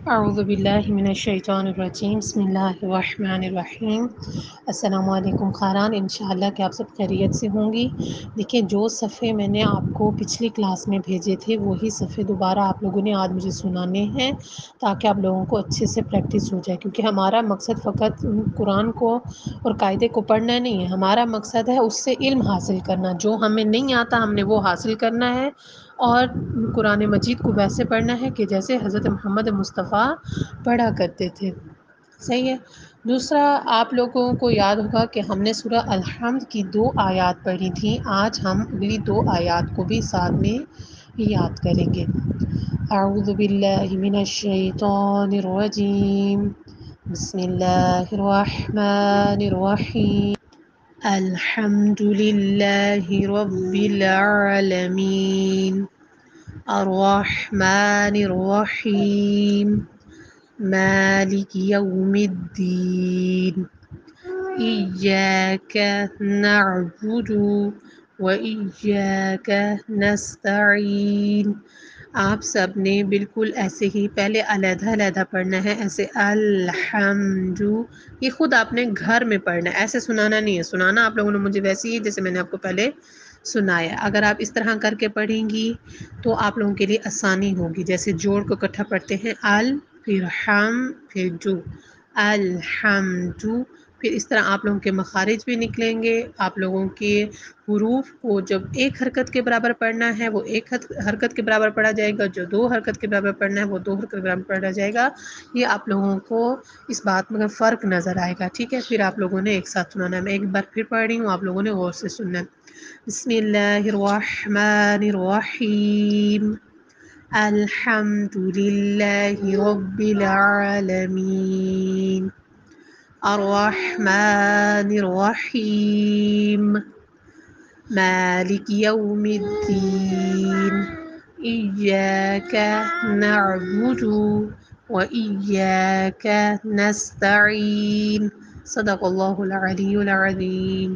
اعوذ باللہ من الشیطان الرجیم، بسم اللہ الرحمن الرحیم۔ السلام علیکم خاران، انشاءاللہ کہ آپ سب خیریت سے ہوں گی۔ دیکھیں، جو صفحے میں نے آپ کو پچھلی کلاس میں بھیجے تھے وہی صفحے دوبارہ آپ لوگوں نے آج مجھے سنانے ہیں تاکہ آپ لوگوں کو اچھے سے پریکٹس ہو جائے، کیونکہ ہمارا مقصد فقط قرآن کو اور قاعدے کو پڑھنا نہیں ہے، ہمارا مقصد ہے اس سے علم حاصل کرنا۔ جو ہمیں نہیں آتا ہم نے وہ حاصل کرنا ہے، اور قرآن مجید کو ویسے پڑھنا ہے کہ جیسے حضرت محمد مصطفیٰ پڑھا کرتے تھے۔ صحیح ہے۔ دوسرا، آپ لوگوں کو یاد ہوگا کہ ہم نے سورہ الحمد کی 2 آیات پڑھی تھیں، آج ہم اگلی 2 آیات کو بھی ساتھ میں یاد کریں گے۔ اعوذ باللہ من الشیطان الرجیم، بسم اللہ الرحمن الرحیم۔ الحمد للہ رب العالمین، الرحمن الرحیم، مالک یوم الدین، ایاک نعبد و ایاک نستعین۔ آپ سب نے بالکل ایسے ہی پہلے علیحدہ علیحدہ پڑھنا ہے، ایسے الحمد، یہ خود آپ نے گھر میں پڑھنا ہے، ایسے سنانا نہیں ہے۔ سنانا آپ لوگوں نے مجھے ویسے ہی جیسے میں نے آپ کو پہلے سنایا۔ اگر آپ اس طرح کر کے پڑھیں گی تو آپ لوگوں کے لیے آسانی ہوگی، جیسے جوڑ کو اکٹھا پڑھتے ہیں، ال پھر ہم پھر جو، الحمد، پھر اس طرح آپ لوگوں کے مخارج بھی نکلیں گے۔ آپ لوگوں کے حروف کو جب ایک حرکت کے برابر پڑھنا ہے وہ ایک حرکت کے برابر پڑھا جائے گا، جو 2 حرکت کے برابر پڑھنا ہے وہ 2 حرکت کے برابر پڑھا جائے گا۔ یہ آپ لوگوں کو اس بات میں فرق نظر آئے گا، ٹھیک ہے؟ پھر آپ لوگوں نے ایک ساتھ سنانا ہے۔ میں ایک بار پھر پڑھ رہی ہوں، آپ لوگوں نے غور سے سننا ہے۔ بسم اللہ الرحمن الرحیم، الحمد للہ رب العالمین، الرحمن الرحیم، مالک یوم الدین، ایاک نعبد و ایاک نستعین۔ صدق اللہ العلی العظیم۔